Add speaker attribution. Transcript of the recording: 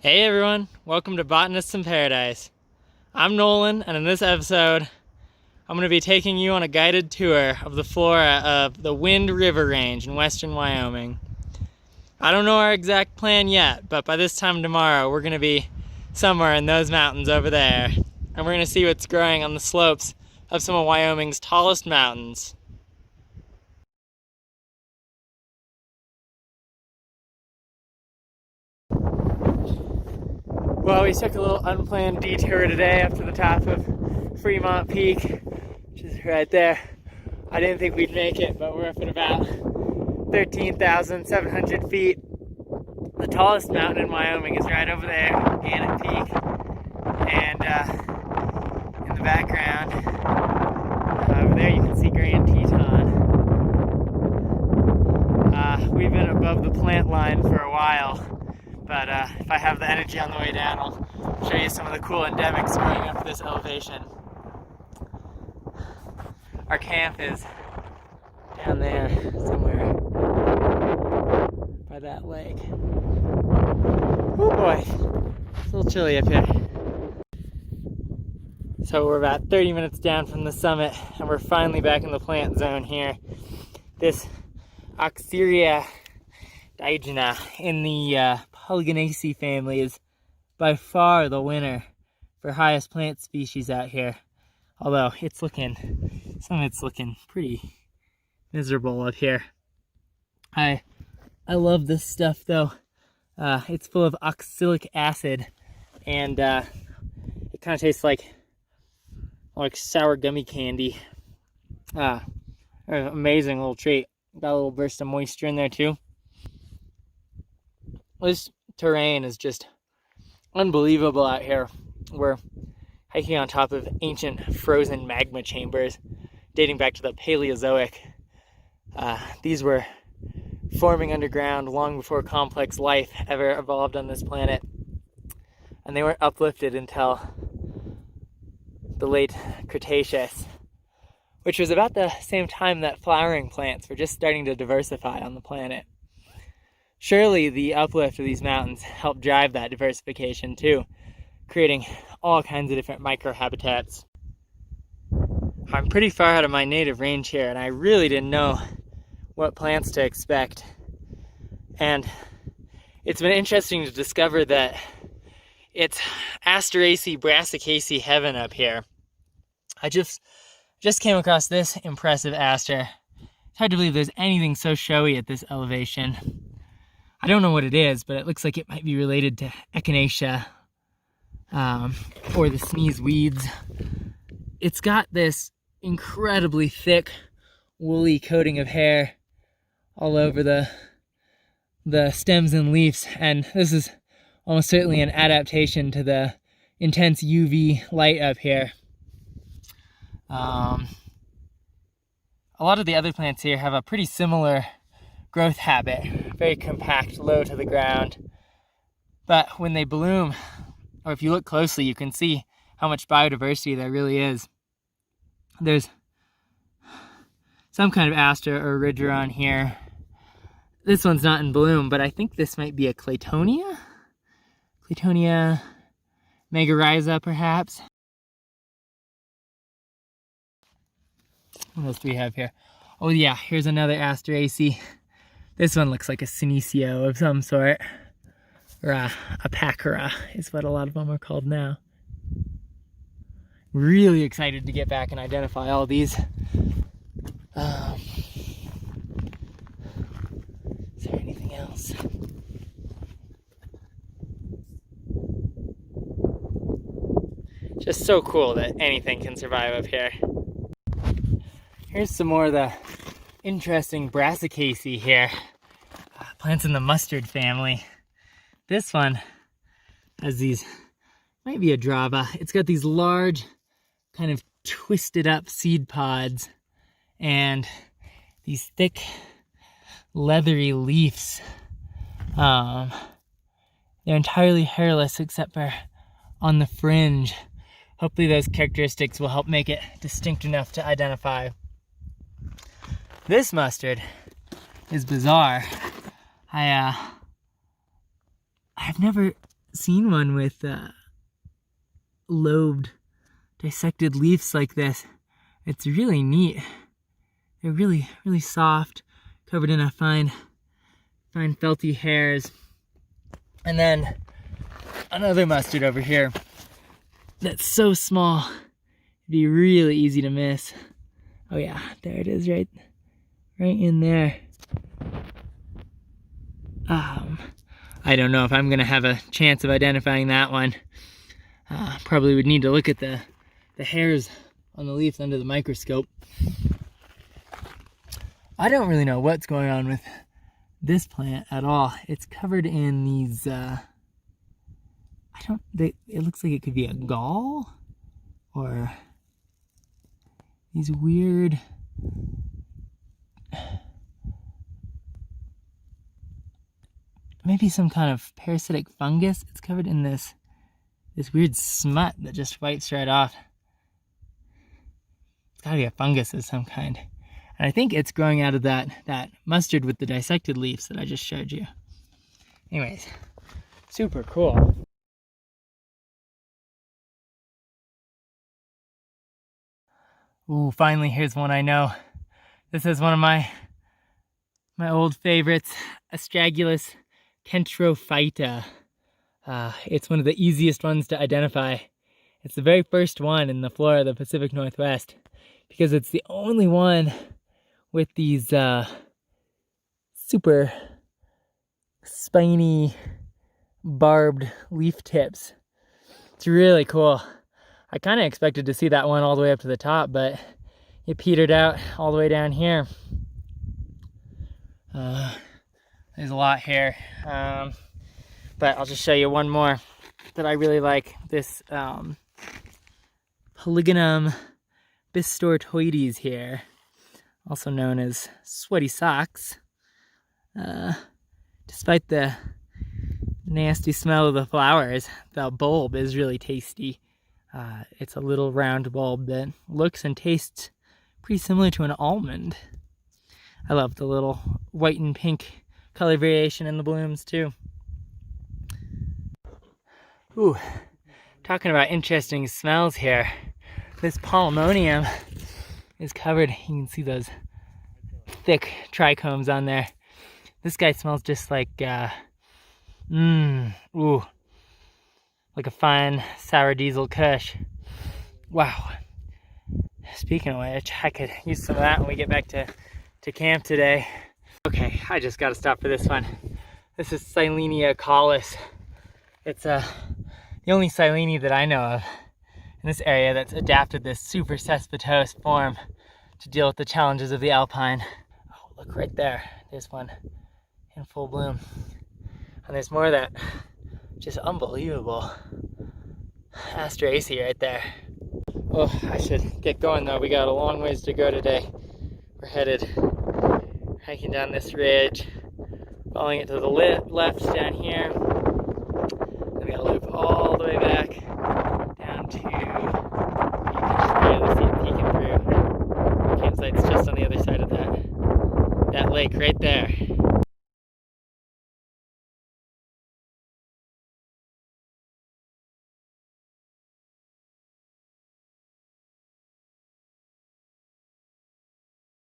Speaker 1: Hey everyone, welcome to Botanists in Paradise. I'm Nolan, and in this episode, I'm going to be taking you on a guided tour of the flora of the Wind River Range in western Wyoming. I don't know our exact plan yet, but by this time tomorrow, we're going to be somewhere in those mountains over there, and we're going to see what's growing on the slopes of some of Wyoming's tallest mountains. Well, we took a little unplanned detour today up to the top of Fremont Peak, which is right there. I didn't think we'd make it, but we're up at about 13,700 feet. The tallest mountain in Wyoming is right over there, Gannett Peak. And in the background, over there you can see Grand Teton. We've been above the plant line for a while. But if I have the energy on the way down, I'll show you some of the cool endemics going up this elevation. Our camp is down there somewhere by that lake. Oh boy, it's a little chilly up here. So we're about 30 minutes down from the summit, and we're finally back in the plant zone here. This Actuaria Digina in the Polygonaceae family is by far the winner for highest plant species out here. Although some of it's looking pretty miserable up here. I love this stuff though. It's full of oxalic acid, and it kind of tastes like sour gummy candy. Amazing little treat. Got a little burst of moisture in there too. This terrain is just unbelievable out here. We're hiking on top of ancient frozen magma chambers dating back to the Paleozoic. These were forming underground long before complex life ever evolved on this planet, and they weren't uplifted until the late Cretaceous, which was about the same time that flowering plants were just starting to diversify on the planet. Surely the uplift of these mountains helped drive that diversification too, creating all kinds of different microhabitats. I'm pretty far out of my native range here, and I really didn't know what plants to expect. And it's been interesting to discover that it's Asteraceae, Brassicaceae heaven up here. I just came across this impressive aster. It's hard to believe there's anything so showy at this elevation. I don't know what it is, but it looks like it might be related to Echinacea or the sneeze weeds. It's got this incredibly thick, woolly coating of hair all over the stems and leaves, and this is almost certainly an adaptation to the intense UV light up here. A lot of the other plants here have a pretty similar growth habit, very compact, low to the ground. But when they bloom, or if you look closely, you can see how much biodiversity there really is. There's some kind of aster or erigeron here. This one's not in bloom, but I think this might be a Claytonia? Claytonia megariza, perhaps? What else do we have here? Oh yeah, here's another Asteraceae. This one looks like a senecio of some sort, or a pachyra is what a lot of them are called now. Really excited to get back and identify all these. Is there anything else? Just so cool that anything can survive up here. Here's some more of the interesting Brassicaceae here. Plants in the mustard family. This one has these, might be a draba. It's got these large, kind of twisted up seed pods and these thick, leathery leaves. They're entirely hairless except for on the fringe. Hopefully those characteristics will help make it distinct enough to identify. This mustard is bizarre. I've never seen one with lobed, dissected leaves like this. It's really neat. They're really, really soft, covered in a fine felty hairs. And then another mustard over here that's so small, it'd be really easy to miss. Oh yeah, there it is, right in there. I don't know if I'm gonna have a chance of identifying that one. Probably would need to look at the hairs on the leaves under the microscope. I don't really know what's going on with this plant at all. It's covered in these, it looks like it could be a gall or these weird, maybe some kind of parasitic fungus. It's covered in this weird smut that just wipes right off. It's gotta be a fungus of some kind. And I think it's growing out of that mustard with the dissected leaves that I just showed you. Anyways, super cool. Ooh, finally, here's one I know. This is one of my old favorites, Astragalus Kentrophyta. It's one of the easiest ones to identify. It's the very first one in the flora of the Pacific Northwest because it's the only one with these super spiny, barbed leaf tips. It's really cool. I kind of expected to see that one all the way up to the top, but it petered out all the way down here. There's a lot here, but I'll just show you one more that I really like. This Polygonum bistortoides here, also known as sweaty socks. Despite the nasty smell of the flowers, the bulb is really tasty. It's a little round bulb that looks and tastes pretty similar to an almond. I love the little white and pink color variation in the blooms too. Ooh, talking about interesting smells here. This Polemonium is covered, you can see those thick trichomes on there. This guy smells just like, like a fine sour diesel kush. Wow. Speaking of which, I could use some of that when we get back to camp today. Okay, I just gotta stop for this one. This is Silenia caulis. It's the only Silene that I know of in this area that's adapted this super cespitose form to deal with the challenges of the alpine. Oh, look right there. There's one in full bloom. And there's more of that just unbelievable Asteraceae right there. Oh, I should get going though. We got a long ways to go today. We're headed hiking down this ridge, following it to the left down here. Then we gotta loop all the way back down to, you can barely see it peeking through. Our campsite's just on the other side of that lake right there.